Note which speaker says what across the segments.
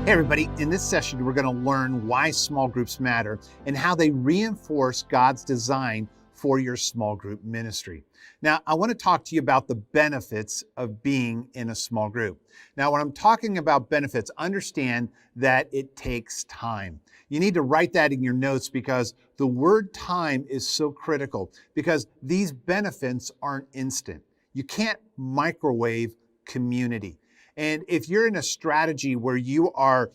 Speaker 1: Hey everybody, in this session we're going to learn why small groups matter and how they reinforce God's design for your small group ministry. Now, I want to talk to you about the benefits of being in a small group. Now, when I'm talking about benefits, understand that it takes time. You need to write that in your notes because the word time is so critical because these benefits aren't instant. You can't microwave community. And if you're in a strategy where you are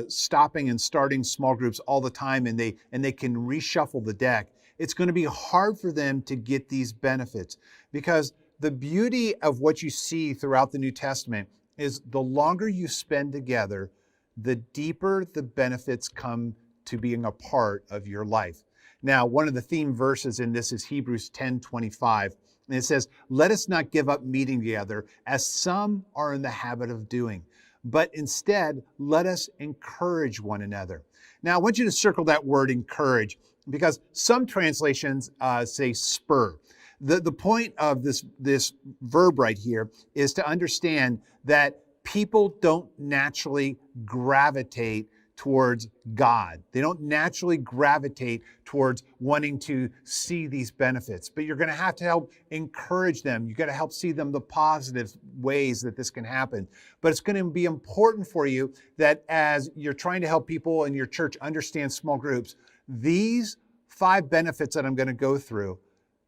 Speaker 1: stopping and starting small groups all the time and they can reshuffle the deck, it's going to be hard for them to get these benefits because the beauty of what you see throughout the New Testament is the longer you spend together, the deeper the benefits come to being a part of your life. Now, one of the theme verses in this is Hebrews 10:25. And it says, "Let us not give up meeting together as some are in the habit of doing, but instead let us encourage one another." Now, I want you to circle that word encourage because some translations say spur. The point of this verb right here is to understand that people don't naturally gravitate towards God. They don't naturally gravitate towards wanting to see these benefits, but you're going to have to help encourage them. You've got to help see them the positive ways that this can happen. But it's going to be important for you that as you're trying to help people in your church understand small groups, these 5 benefits that I'm going to go through,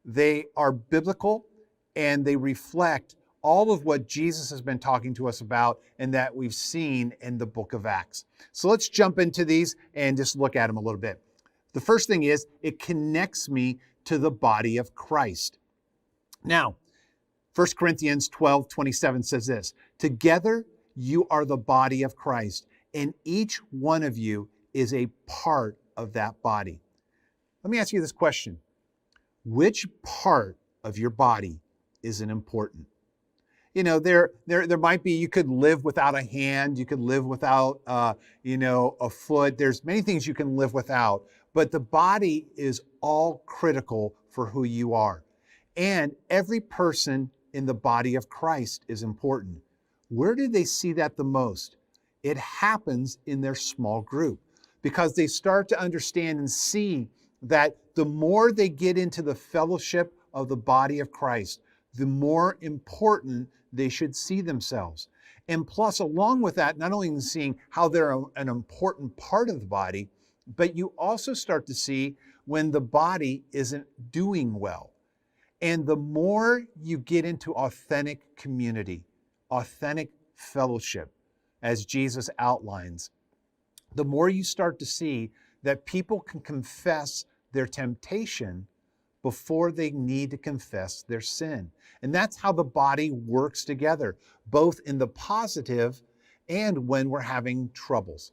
Speaker 1: they are biblical and they reflect all of what Jesus has been talking to us about and that we've seen in the book of Acts. So let's jump into these and just look at them a little bit. The first thing is it connects me to the body of Christ. Now, 1 Corinthians 12:27 says this, "Together you are the body of Christ, and each one of you is a part of that body." Let me ask you this question. Which part of your body isn't important? You know, there might be, you could live without a hand, you could live without, a foot. There's many things you can live without, but the body is all critical for who you are. And every person in the body of Christ is important. Where do they see that the most? It happens in their small group because they start to understand and see that the more they get into the fellowship of the body of Christ, the more important they should see themselves. And plus, along with that, not only seeing how they're an important part of the body, but you also start to see when the body isn't doing well. And the more you get into authentic community, authentic fellowship, as Jesus outlines, the more you start to see that people can confess their temptation before they need to confess their sin. And that's how the body works together, both in the positive and when we're having troubles.